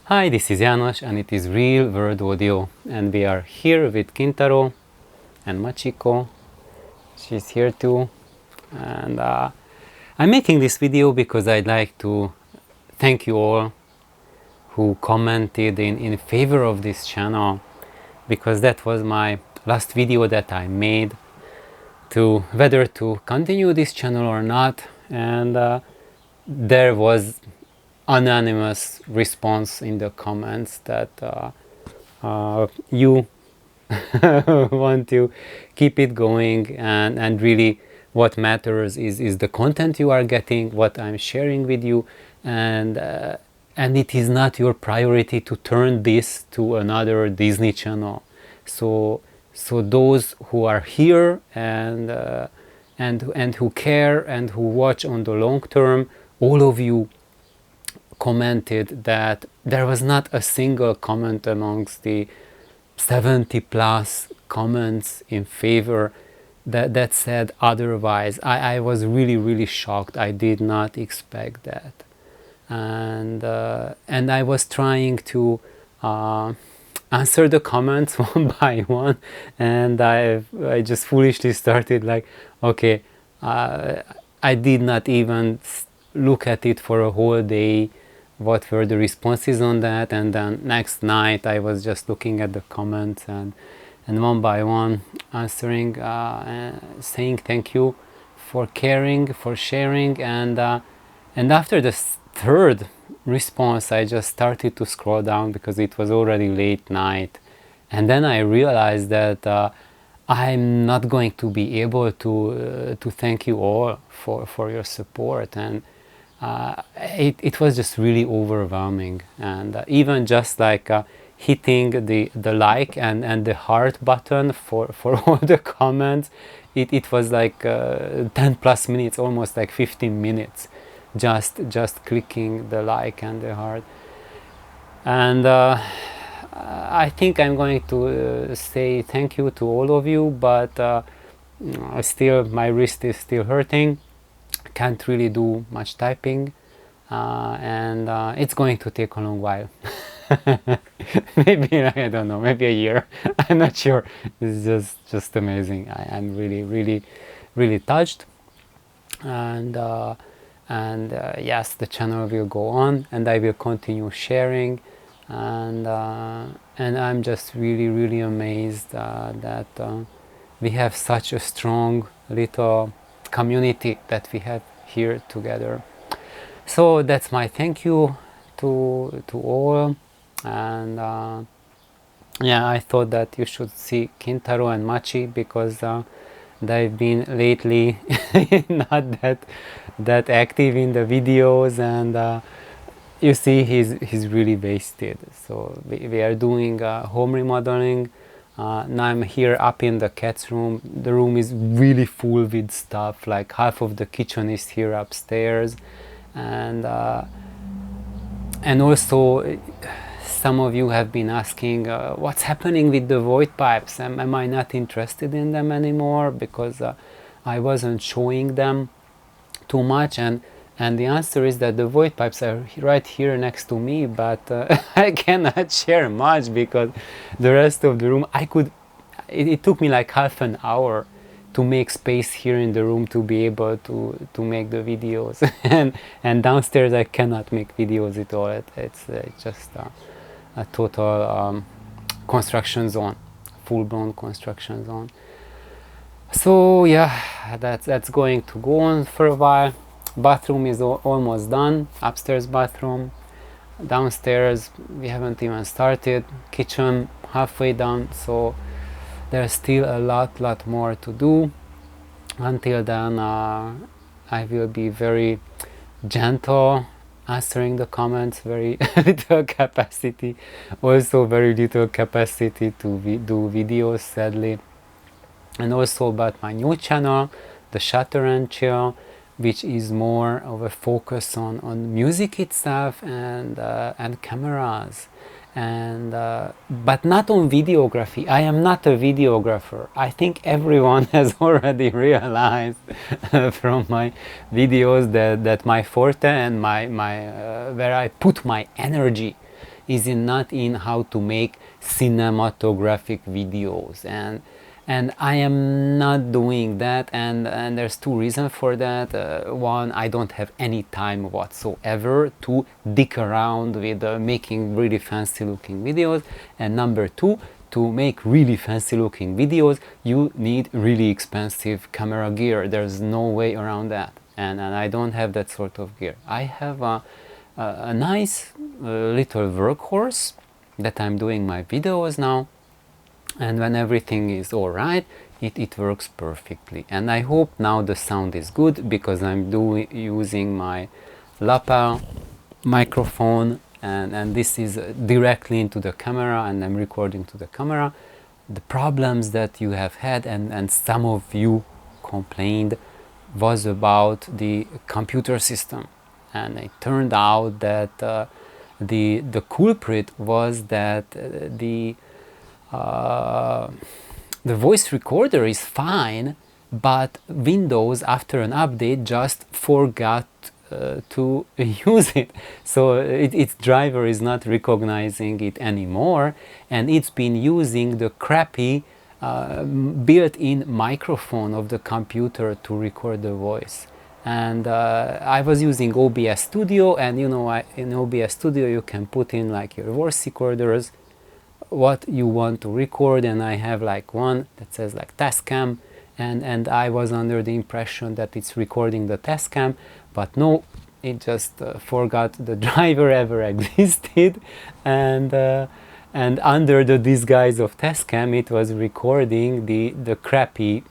Hi, this is János and it is Real World Audio, and we are here with Kintaro and Machiko. She's here too, and I'm making this video because I'd like to thank you all who commented in favor of this channel, because that was my last video that I made to whether to continue this channel or not, and there was anonymous response in the comments that you want to keep it going, and really what matters is the content you are getting, what I'm sharing with you, and it is not your priority to turn this to another Disney channel. So those who are here and who care and who watch on the long term, all of you commented that there was not a single comment amongst the 70 plus comments in favor that said otherwise. I was really shocked. I did not expect that, and I was trying to answer the comments one by one, and I just foolishly started like, okay, I did not even look at it for a whole day, what were the responses on that, and then next night I was just looking at the comments and one by one answering, saying thank you for caring, for sharing, and after the third response I just started to scroll down because it was already late night, and then I realized that I'm not going to be able to thank you all for your support, and it was just really overwhelming, and even just like hitting the like and the heart button for all the comments, it was like 10 plus minutes, almost like 15 minutes, just clicking the like and the heart. And I think I'm going to say thank you to all of you, but still my wrist is still hurting, can't really do much typing, and it's going to take a long while. Maybe, I don't know, maybe a year. I'm not sure. It's just amazing. I'm really touched, and yes, the channel will go on and I will continue sharing, and I'm just really amazed that we have such a strong little community that we have here together. So that's my thank you to all, and yeah, I thought that you should see Kintaro and Machi, because they've been lately not that active in the videos, and you see he's really wasted. So we are doing home remodeling. Now I'm here up in the cat's room. The room is really full with stuff, like half of the kitchen is here upstairs, and also some of you have been asking what's happening with the void pipes. Am I not interested in them anymore because I wasn't showing them too much, and the answer is that the void pipes are right here next to me, but I cannot share much because the rest of the room it took me like half an hour to make space here in the room to be able to make the videos, and downstairs I cannot make videos at all. It's just a total construction zone, full-blown construction zone. So yeah, that's going to go on for a while. Bathroom is almost done, upstairs bathroom. Downstairs we haven't even started. Kitchen halfway done, so there's still a lot more to do. Until then I will be very gentle answering the comments, very little capacity, also very little capacity to do videos, sadly. And also about my new channel, the Shutter and Chill, which is more of a focus on music itself and cameras, and but not on videography. I am not a videographer. I think everyone has already realized from my videos that my forte and my where I put my energy is not in how to make cinematographic videos, and I am not doing that, and there's two reasons for that. One, I don't have any time whatsoever to dick around with making really fancy looking videos, and number two, to make really fancy looking videos you need really expensive camera gear. There's no way around that, and I don't have that sort of gear. I have a nice little workhorse that I'm doing my videos now, and when everything is alright, it works perfectly. And I hope now the sound is good, because I'm using my lapel microphone, and this is directly into the camera, and I'm recording to the camera. The problems that you have had, and some of you complained, was about the computer system, and it turned out that the culprit was that the voice recorder is fine, but Windows, after an update, just forgot to use it. So its driver is not recognizing it anymore, and it's been using the crappy built-in microphone of the computer to record the voice. And I was using OBS Studio, and you know, in OBS Studio you can put in like your voice recorders, what you want to record, and I have like one that says like Tascam, and I was under the impression that it's recording the Tascam, but no, it just forgot the driver ever existed, and under the disguise of Tascam it was recording the crappy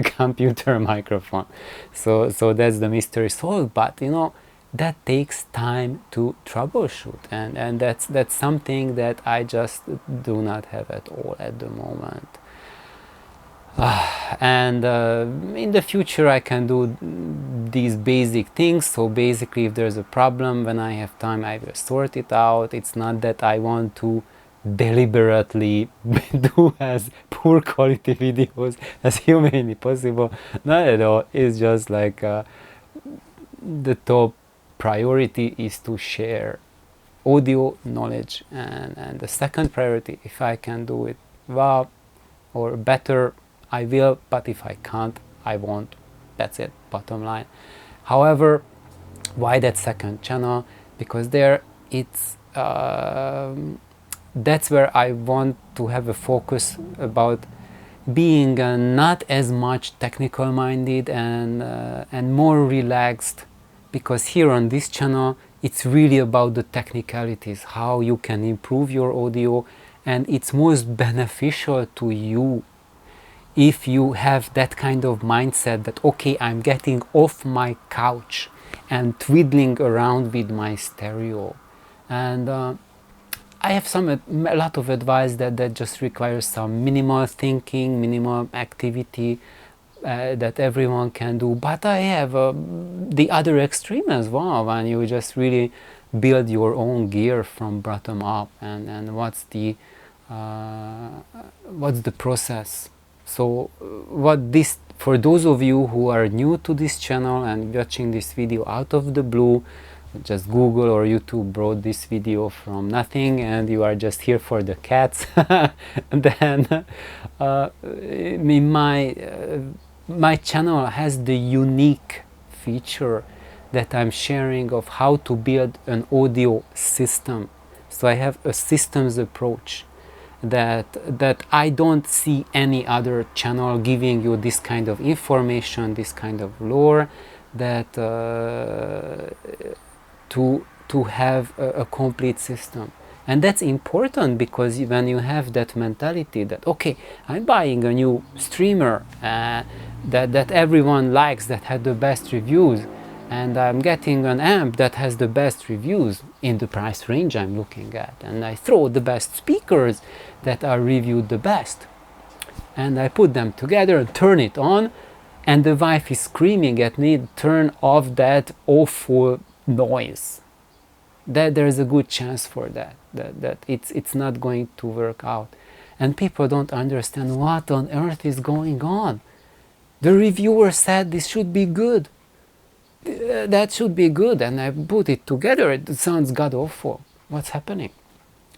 computer microphone. So that's the mystery solved. But you know, that takes time to troubleshoot, and that's something that I just do not have at all at the moment. And in the future I can do these basic things. So basically, if there's a problem, when I have time I will sort it out. It's not that I want to deliberately do as poor quality videos as humanly possible, not at all. It's just like the top priority is to share audio knowledge, and the second priority, if I can do it well or better, I will, but if I can't, I won't. That's it, bottom line. However, why that second channel? Because there it's that's where I want to have a focus about being not as much technical minded and more relaxed, because here on this channel it's really about the technicalities, how you can improve your audio, and it's most beneficial to you if you have that kind of mindset that, okay, I'm getting off my couch and twiddling around with my stereo. And I have a lot of advice that just requires some minimal thinking, minimal activity, that everyone can do. But I have the other extreme as well, when you just really build your own gear from bottom up, and what's the process. So for those of you who are new to this channel and watching this video out of the blue, just Google or YouTube brought this video from nothing, and you are just here for the cats, then my channel has the unique feature that I'm sharing of how to build an audio system. So I have a systems approach that I don't see any other channel giving you this kind of information, this kind of lore, that to have a complete system. And that's important, because when you have that mentality that, okay, I'm buying a new streamer that everyone likes, that had the best reviews, and I'm getting an amp that has the best reviews in the price range I'm looking at, and I throw the best speakers that are reviewed the best, and I put them together and turn it on, and the wife is screaming at me, turn off that awful noise. That there's a good chance for that it's not going to work out. And people don't understand what on earth is going on. The reviewer said this should be good, that should be good, and I put it together, it sounds god awful. What's happening?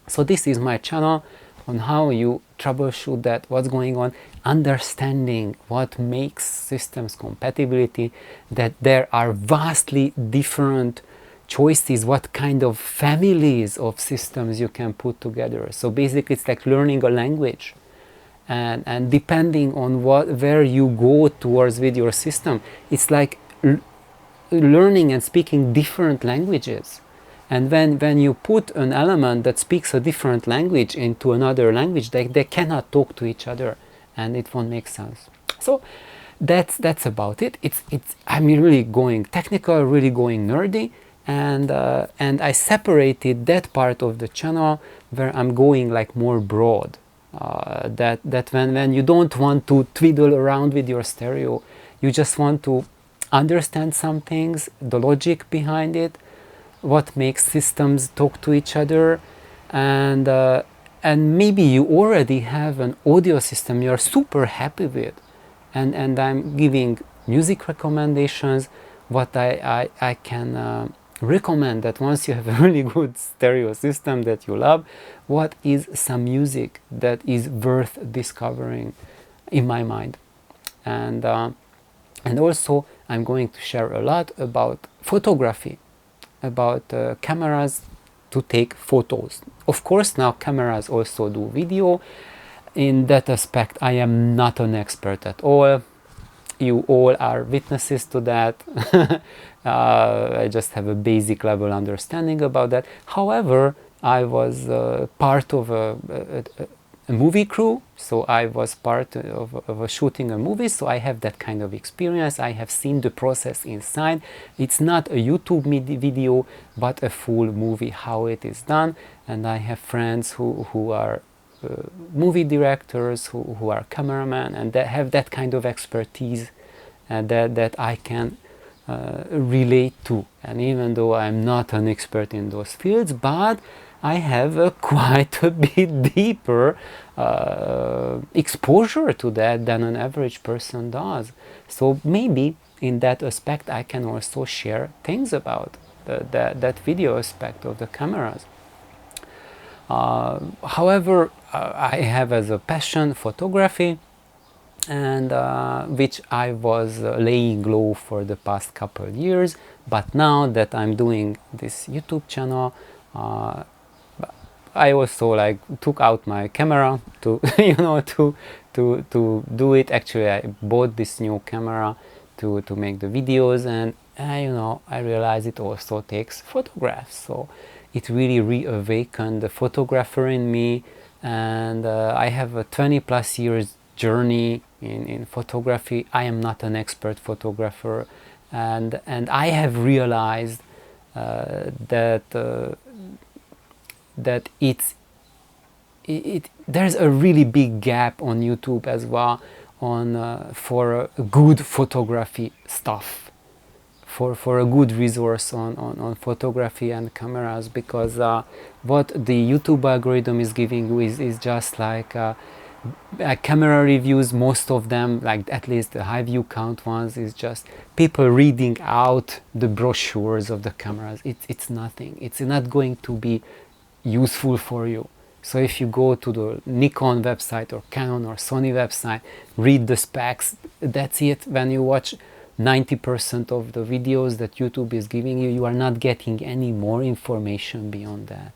So this is my channel on how you troubleshoot that, what's going on, understanding what makes systems compatibility, that there are vastly different choices, what kind of families of systems you can put together. So basically it's like learning a language. And depending on where you go towards with your system, it's like learning and speaking different languages. And when you put an element that speaks a different language into another language, they cannot talk to each other, and it won't make sense. So that's about it. I'm really going technical, really going nerdy, and I separated that part of the channel where I'm going like more broad. That when you don't want to twiddle around with your stereo, you just want to understand some things, the logic behind it, what makes systems talk to each other, and maybe you already have an audio system you're super happy with, and I'm giving music recommendations, what I can recommend, that once you have a really good stereo system that you love, what is some music that is worth discovering in my mind. And also I'm going to share a lot about photography, about cameras to take photos. Of course now cameras also do video. In that aspect I am not an expert at all. You all are witnesses to that. I just have a basic level understanding about that. However, I was part of a movie crew, so I was part of shooting a movie, so I have that kind of experience. I have seen the process inside. It's not a YouTube video, but a full movie, how it is done. And I have friends who are movie directors, who are cameramen, and that have that kind of expertise that I can relate to. And even though I'm not an expert in those fields, but I have quite a bit deeper exposure to that than an average person does. So maybe in that aspect I can also share things about that video aspect of the cameras. However, I have as a passion photography, and which I was laying low for the past couple of years, but now that I'm doing this YouTube channel, I also like took out my camera to to do it. Actually, I bought this new camera to make the videos, and I realized it also takes photographs. So it really reawakened the photographer in me, and I have a 20 plus years journey in photography. I am not an expert photographer, and I have realized that there's a really big gap on YouTube as well for good photography stuff, for a good resource on photography and cameras, because what the YouTube algorithm is giving you is just like camera reviews. Most of them, like at least the high view count ones, is just people reading out the brochures of the cameras. It's nothing. It's not going to be useful for you. So if you go to the Nikon website or Canon or Sony website, read the specs, that's it. When you watch 90% of the videos that YouTube is giving you, you are not getting any more information beyond that.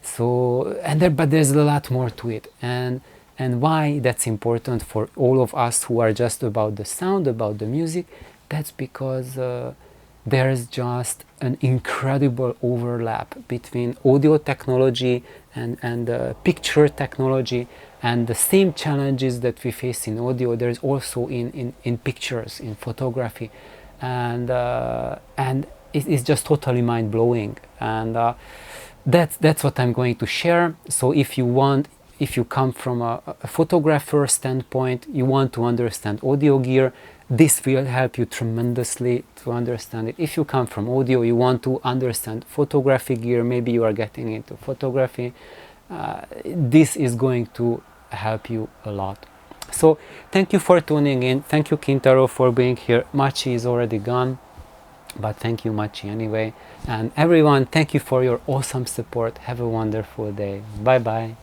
So, but there's a lot more to it, and why that's important for all of us who are just about the sound, about the music. That's because there's just an incredible overlap between audio technology and picture technology, and the same challenges that we face in audio, there's also in pictures, in photography, and it's just totally mind-blowing. And that's what I'm going to share. So if you come from a photographer standpoint, you want to understand audio gear, this will help you tremendously to understand it. If you come from audio, you want to understand photography gear, maybe you are getting into photography, this is going to help you a lot. So thank you for tuning in. Thank you, Kintaro, for being here. Machi is already gone. But thank you much anyway. And everyone, thank you for your awesome support. Have a wonderful day. Bye bye.